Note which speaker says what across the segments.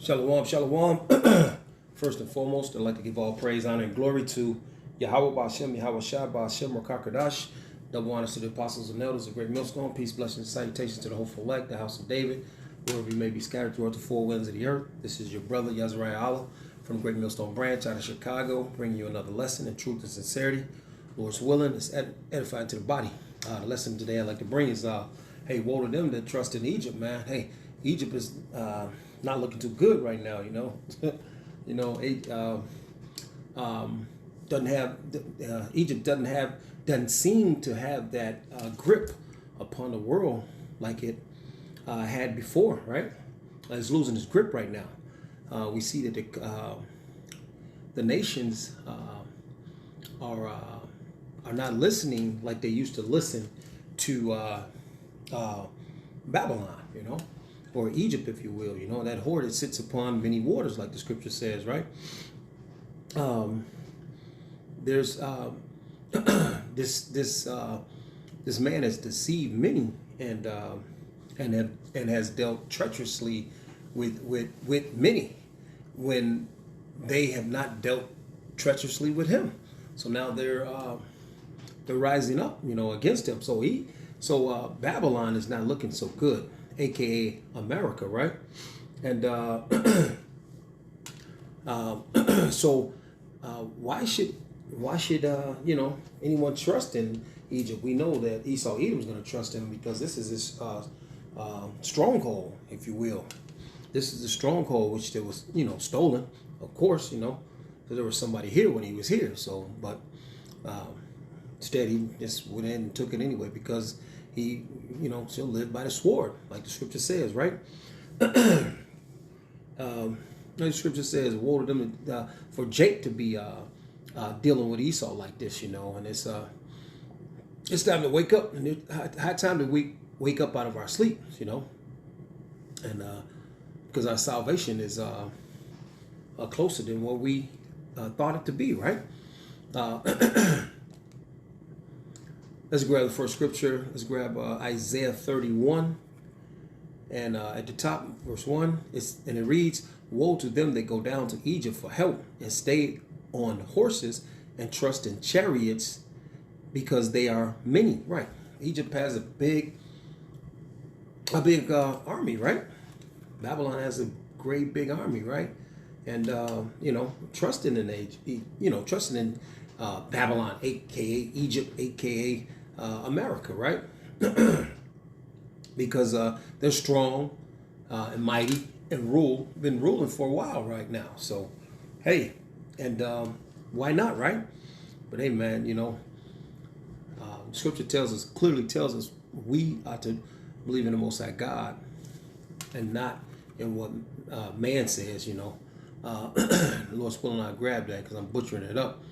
Speaker 1: Shalom, shalom. First and foremost, I'd like to give all praise, honor, and glory to Yahweh Ba'ashem, Yahweh Shai Ba'ashem, Rakakadash. Double honors to the apostles and elders, the great millstone. Peace, blessings, and salutations to the hopeful elect, the house of David, wherever you may be scattered throughout the four winds of the earth. This is your brother, Yazariah Allah, from the Great Millstone Branch out of Chicago, bringing you another lesson in truth and sincerity. Lord's willing, it's edifying to the body. The lesson today I'd like to bring is, hey, woe to them that trust in Egypt, man. Hey, Egypt is not looking too good right now, you know. It doesn't have Egypt doesn't seem to have that grip upon the world like it had before, right? It's losing its grip right now. We see that the nations are not listening like they used to listen to Babylon, you know, or Egypt, if you will. You know, that horde that sits upon many waters, like the scripture says, right? There's this man has deceived many and has dealt treacherously with many when they have not dealt treacherously with him. So now they're rising up, you know, against him. So Babylon is not looking so good, aka America, right? And why should you know, anyone trust in Egypt? We know that Esau Edom is going to trust him because this is his stronghold, if you will. This is the stronghold which there was, you know, stolen, of course, you know, because there was somebody here when he was here. So, but instead he just went in and took it anyway because he, you know, shall live by the sword, like the scripture says, right? The scripture says, woe to them for Jake to be dealing with Esau like this, you know, and it's time to wake up, and it's high time to wake up out of our sleep, you know, and because our salvation is closer than what we thought it to be, right? Let's grab the first scripture. Let's grab Isaiah 31. And at the top, verse 1, it reads, woe to them that go down to Egypt for help and stay on horses and trust in chariots because they are many. Right. Egypt has a big army, right? Babylon has a great big army, right? And, you know, trusting in Babylon, aka Egypt, aka America, right? Because they're strong and mighty and been ruling for a while right now. So, hey, and why not, right? But hey, man, you know, Scripture clearly tells us we are to believe in the Most High God and not in what man says, you know. Lord's willing, I grab that because I'm butchering it up.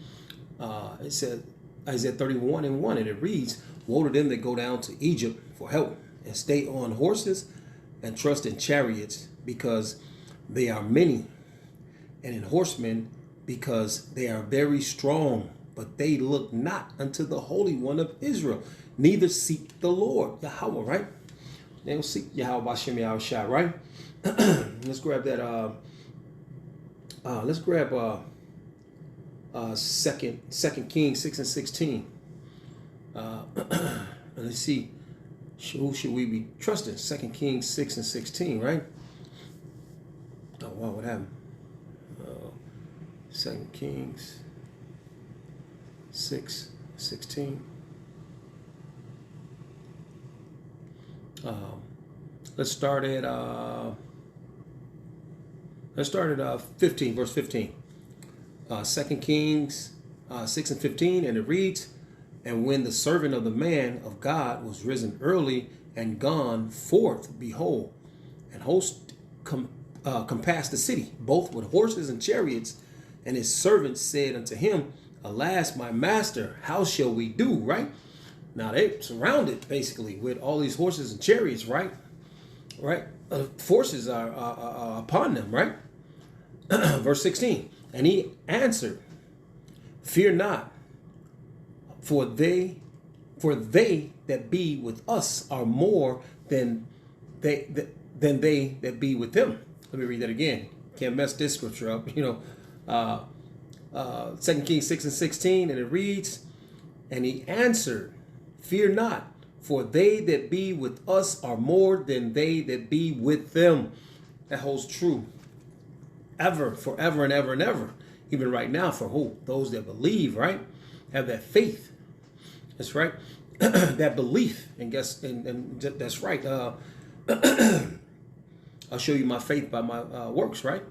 Speaker 1: It said Isaiah 31:1, and it reads, woe to them that go down to Egypt for help and stay on horses and trust in chariots because they are many, and in horsemen because they are very strong, but they look not unto the Holy One of Israel, neither seek the Lord, Yahweh, right? They don't seek Yahweh Ba'ashem Yahweh Shai, right? Let's grab that. Let's grab Second Kings 6:16. Let's see. Who should we be trusting? 2 Kings 6:16, right? Oh, wow, what happened? 2 Kings 6:16. Let's start at 15, verse 15. 2 Kings 6:15, and it reads, and when the servant of the man of God was risen early and gone forth, behold, an host compassed the city, both with horses and chariots. And his servants said unto him, alas, my master, how shall we do? Right? Now they surrounded basically with all these horses and chariots, right? Right? Forces are upon them, right? Verse 16. And he answered, fear not, for they that be with us are more than they that be with them. Let me read that again. Can't mess this scripture up. 2 Kings 6:16, and it reads, and he answered, fear not, for they that be with us are more than they that be with them. That holds true ever, forever and ever and ever. Even right now, for who? Those that believe, right? Have that faith. That's right. That belief. And guess, and that's right. I'll show you my faith by my works, right?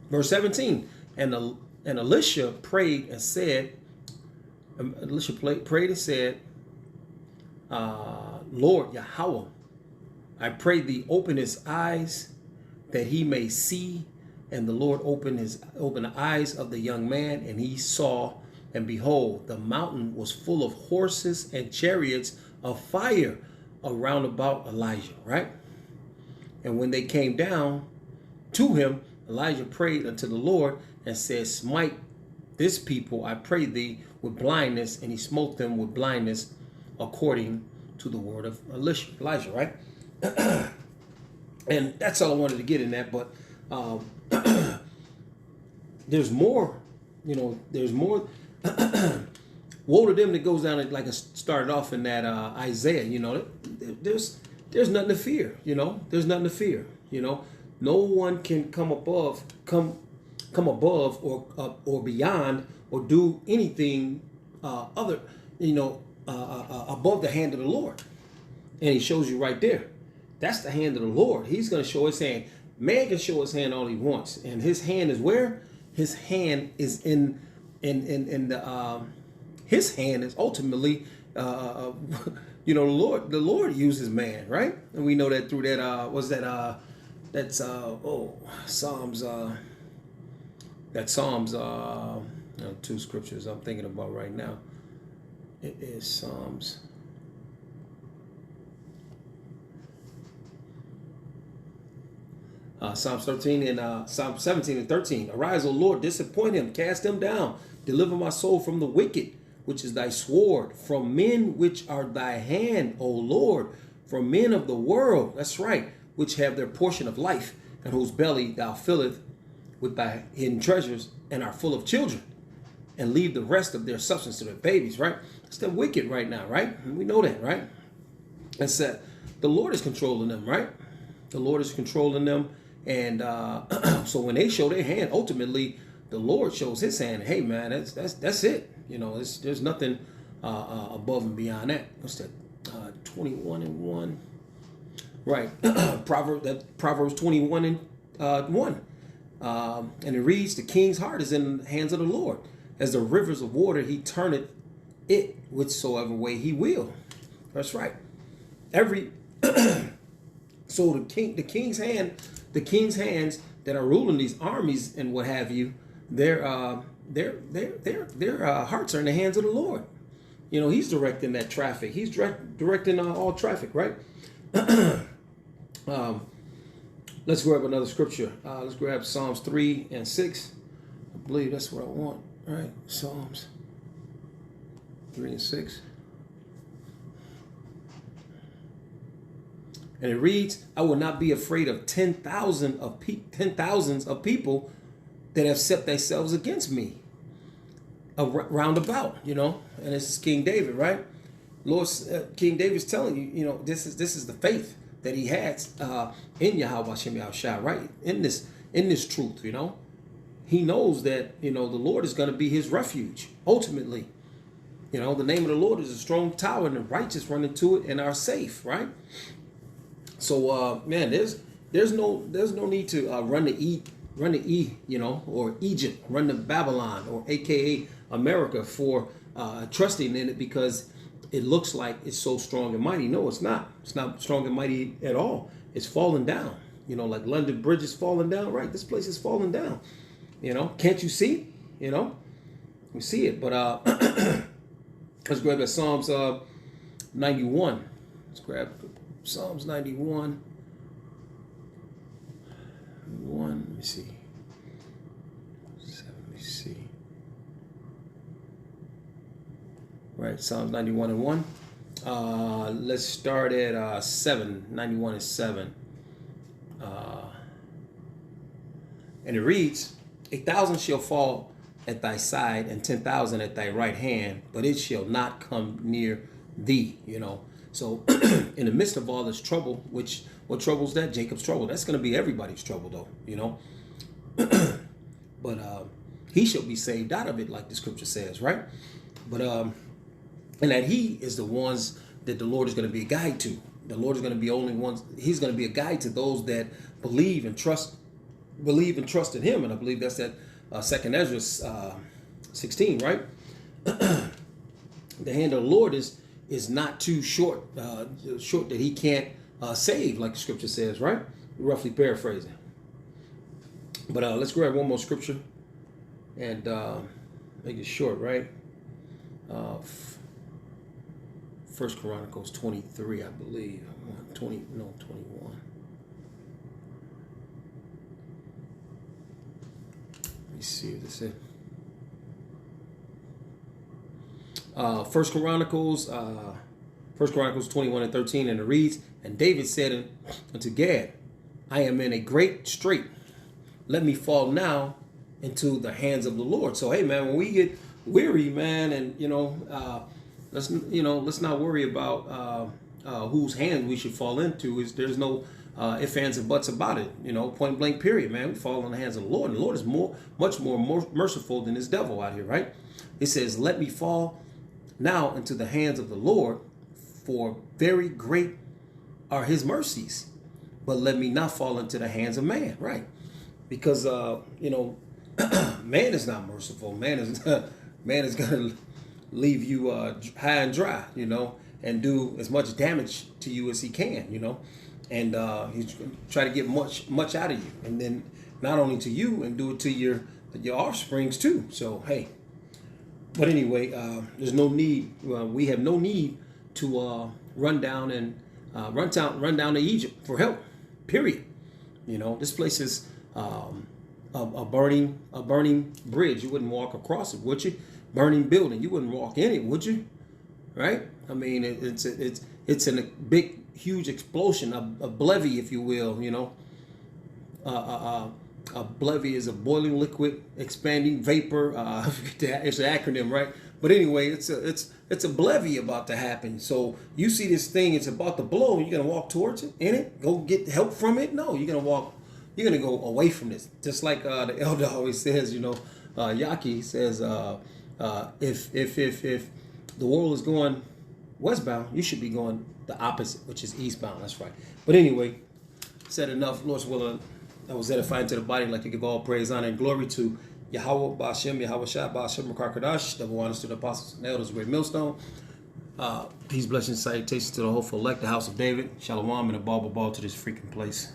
Speaker 1: Verse 17. And Elisha prayed and said, Lord Yahweh, I pray thee open his eyes that he may see. And the Lord opened the eyes of the young man, and he saw, and behold, the mountain was full of horses and chariots of fire around about Elijah, right? And when they came down to him, Elijah prayed unto the Lord and said, smite this people, I pray thee, with blindness. And he smote them with blindness according to the word of Elijah, right? And that's all I wanted to get in that. But there's more, there's more. Woe to them that goes down, like I started off in that Isaiah, there's nothing to fear, there's nothing to fear, no one can come above or beyond or do anything other, above the hand of the Lord. And he shows you right there. That's the hand of the Lord. He's going to show his hand. Man can show his hand all he wants. And his hand is where? His hand is in the his hand is ultimately the Lord uses man, right? And we know that through that Psalms two scriptures I'm thinking about right now. It is Psalms. Psalms 13 and Psalm 17 and 13. Arise, O Lord, disappoint him, cast him down, deliver my soul from the wicked, which is thy sword, from men which are thy hand, O Lord, from men of the world, that's right, which have their portion of life, and whose belly thou filleth with thy hidden treasures, and are full of children, and leave the rest of their substance to their babies, right? It's the wicked right now, right? And we know that, right? It's that the Lord is controlling them, right? The Lord is controlling them. And so when they show their hand, ultimately the Lord shows his hand. Hey man, that's it. There's nothing above and beyond that. What's that? 21 and 1. Right. Proverbs 21 and 1. And it reads, the king's heart is in the hands of the Lord. As the rivers of water, he turneth it whichsoever way he will. That's right. So the king's hands that are ruling these armies and what have you, their hearts are in the hands of the Lord. He's directing that traffic. He's directing all traffic, right? Let's grab another scripture. Let's grab Psalms 3 and 6. I believe that's what I want. All right, Psalms 3 and 6. And it reads, I will not be afraid of 10,000s of people that have set themselves against me round about, and this is King David, right? King David's telling you, this is the faith that he has in Yahweh Hashem Yahushua, right? In this truth, he knows that, the Lord is going to be his refuge, ultimately. The name of the Lord is a strong tower, and the righteous run into it and are safe, right? So man, there's no need to run to or Egypt, run to Babylon, or AKA America for trusting in it because it looks like it's so strong and mighty. No, it's not. It's not strong and mighty at all. It's falling down. Like London Bridge is falling down, right? This place is falling down. Can't you see? We see it. But let's grab that Psalms 91. Let's grab Psalms 91. Let me see. Let me see. Right, Psalms 91 and 1. Let's start at 7. 91 and 7. And it reads, 1,000 shall fall at thy side and 10,000 at thy right hand, but it shall not come near thee. So in the midst of all this trouble, which what troubles that? Jacob's trouble. That's going to be everybody's trouble, though. But he shall be saved out of it, like the scripture says, right? But and that he is the ones that the Lord is going to be a guide to. The Lord is going to be only ones. He's going to be a guide to those that believe and trust in him. And I believe that's that 2nd Ezra 16, right? The hand of the Lord is not too short that he can't save, like the scripture says, right? Roughly paraphrasing. But let's grab one more scripture and make it short, right? 1 Chronicles 23, I believe. 21. Let me see what this is. 1 Chronicles 21 and 13, and it reads, and David said unto Gad, I am in a great strait. Let me fall now into the hands of the Lord. So, hey, man, when we get weary, man, and, let's not worry about whose hand we should fall into. There's no ifs, ands, and buts about it. Point blank, period, man. We fall in the hands of the Lord. And the Lord is much more merciful than this devil out here, right? It says, let me fall now into the hands of the Lord, for very great are his mercies. But let me not fall into the hands of man, right? Because, man is not merciful. Man is going to leave you high and dry, and do as much damage to you as he can, and he's going to try to get much out of you, and then not only to you, and do it to your offsprings too. So, hey, but anyway, there's no need. We have no need to run down to Egypt for help. Period. This place is a burning bridge. You wouldn't walk across it, would you? Burning building. You wouldn't walk in it, would you? Right? I mean, it's a big, huge explosion, a blevy, if you will. A blevy is a boiling liquid, expanding vapor. It's an acronym, right? But anyway, it's a blevy about to happen. So you see this thing, it's about to blow. You're gonna walk towards it, in it, go get help from it? No, you're gonna go away from this. Just like the elder always says, Yaki says, if the world is going westbound, you should be going the opposite, which is eastbound. That's right. But anyway, said enough. Lord's willing, I was edifying to the body. I'd like to give all praise, honor, and glory to Yahweh, Ba'ashem, Yahweh Shah, Ba'ashem, Makar-Kadash, double honors to the apostles and elders, great millstone. Peace, blessings, salutations to the hopeful elect, the house of David. Shalom and a ball to this freaking place.